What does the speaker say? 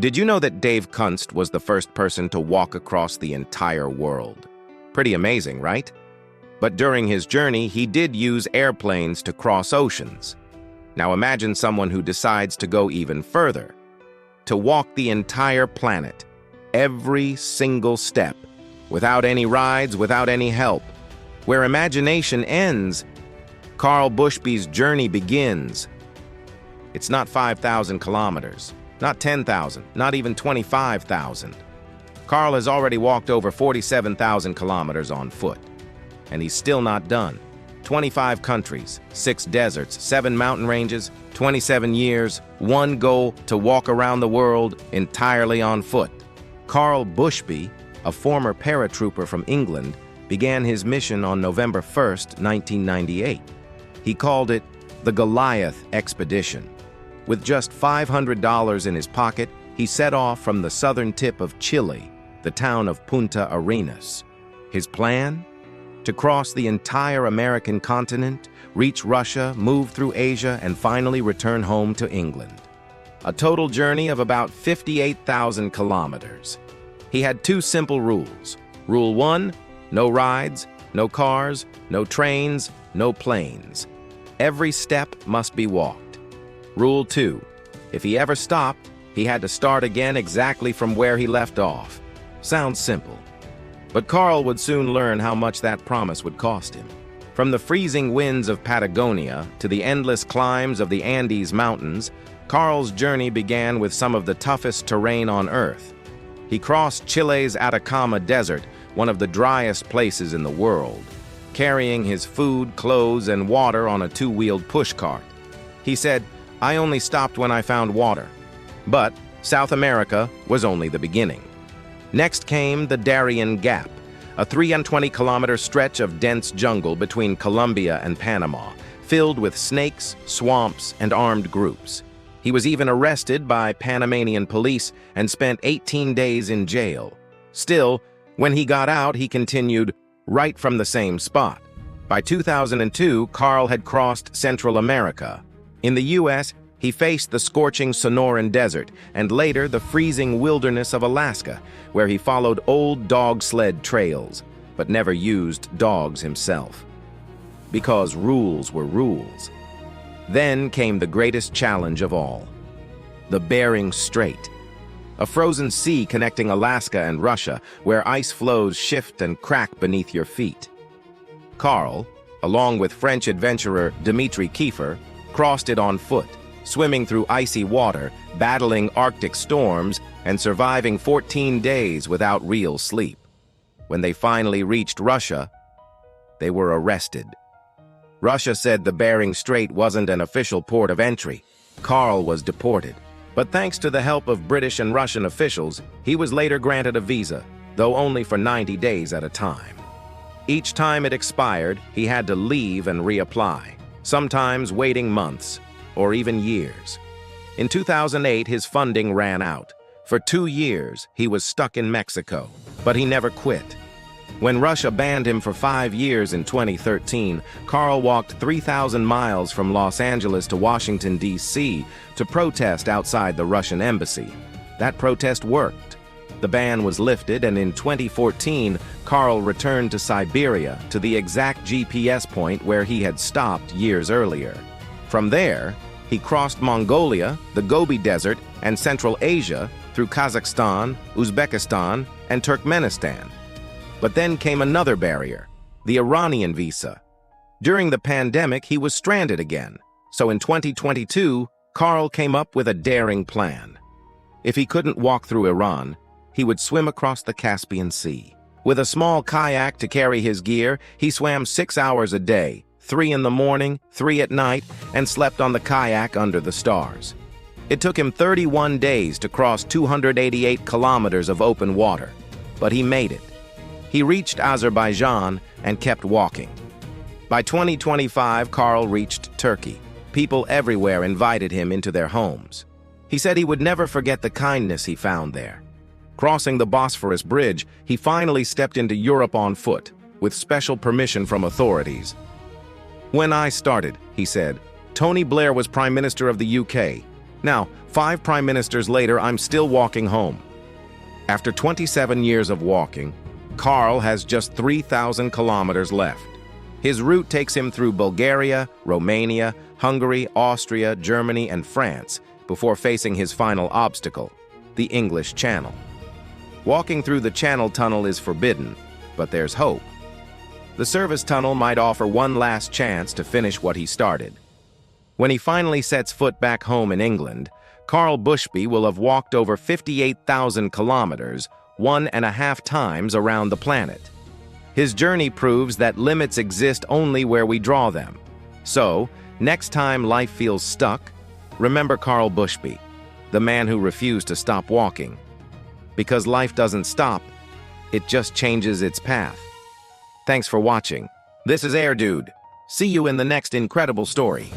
Did you know that Dave Kunst was the first person to walk across the entire world? Pretty amazing, right? But during his journey, he did use airplanes to cross oceans. Now imagine someone who decides to go even further, to walk the entire planet, every single step, without any rides, without any help. Where imagination ends, Carl Bushby's journey begins. It's not 5,000 kilometers, not 10,000, not even 25,000. Carl has already walked over 47,000 kilometers on foot. And he's still not done. 25 countries, 6 deserts, 7 mountain ranges, 27 years, one goal: to walk around the world entirely on foot. Carl Bushby, a former paratrooper from England, began his mission on November 1st, 1998. He called it the Goliath Expedition. With just $500 in his pocket, he set off from the southern tip of Chile, the town of Punta Arenas. His plan? To cross the entire American continent, reach Russia, move through Asia, and finally return home to England. A total journey of about 58,000 kilometers. He had 2 simple rules. Rule 1, no rides, no cars, no trains, no planes. Every step must be walked. Rule 2, if he ever stopped, he had to start again exactly from where he left off. Sounds simple. But Carl would soon learn how much that promise would cost him. From the freezing winds of Patagonia to the endless climbs of the Andes Mountains, Carl's journey began with some of the toughest terrain on Earth. He crossed Chile's Atacama Desert, one of the driest places in the world, carrying his food, clothes, and water on a 2-wheeled pushcart. He said, "I only stopped when I found water." But South America was only the beginning. Next came the Darien Gap, a 320-kilometer stretch of dense jungle between Colombia and Panama, filled with snakes, swamps, and armed groups. He was even arrested by Panamanian police and spent 18 days in jail. Still, when he got out, he continued right from the same spot. By 2002, Carl had crossed Central America. In the U.S., he faced the scorching Sonoran Desert and later the freezing wilderness of Alaska, where he followed old dog sled trails, but never used dogs himself. Because rules were rules. Then came the greatest challenge of all, the Bering Strait, a frozen sea connecting Alaska and Russia, where ice floes shift and crack beneath your feet. Carl, along with French adventurer Dmitry Kiefer, crossed it on foot, swimming through icy water, battling Arctic storms, and surviving 14 days without real sleep. When they finally reached Russia, they were arrested. Russia said the Bering Strait wasn't an official port of entry. Carl was deported. But thanks to the help of British and Russian officials, he was later granted a visa, though only for 90 days at a time. Each time it expired, he had to leave and reapply, sometimes waiting months or even years. In 2008, his funding ran out. For 2 years, he was stuck in Mexico, but he never quit. When Russia banned him for 5 years in 2013, Carl walked 3,000 miles from Los Angeles to Washington, D.C. to protest outside the Russian embassy. That protest worked. The ban was lifted, and in 2014, Carl returned to Siberia, to the exact GPS point where he had stopped years earlier. From there, he crossed Mongolia, the Gobi Desert, and Central Asia through Kazakhstan, Uzbekistan, and Turkmenistan. But then came another barrier, the Iranian visa. During the pandemic, he was stranded again. So in 2022, Carl came up with a daring plan. If he couldn't walk through Iran, he would swim across the Caspian Sea. With a small kayak to carry his gear, he swam 6 hours a day, 3 in the morning, 3 at night, and slept on the kayak under the stars. It took him 31 days to cross 288 kilometers of open water, but he made it. He reached Azerbaijan and kept walking. By 2025, Carl reached Turkey. People everywhere invited him into their homes. He said he would never forget the kindness he found there. Crossing the Bosphorus Bridge, he finally stepped into Europe on foot, with special permission from authorities. "When I started," he said, "Tony Blair was Prime Minister of the UK. Now, 5 prime ministers later, I'm still walking home. After 27 years of walking, Carl has just 3,000 kilometers left. His route takes him through Bulgaria, Romania, Hungary, Austria, Germany, and France before facing his final obstacle, the English Channel. Walking through the Channel Tunnel is forbidden, but there's hope. The service tunnel might offer one last chance to finish what he started. When he finally sets foot back home in England, Carl Bushby will have walked over 58,000 kilometers, 1.5 times around the planet. His journey proves that limits exist only where we draw them. So, next time life feels stuck, remember Carl Bushby, the man who refused to stop walking. Because life doesn't stop, it just changes its path. Thanks for watching. This is AirDude. See you in the next incredible story.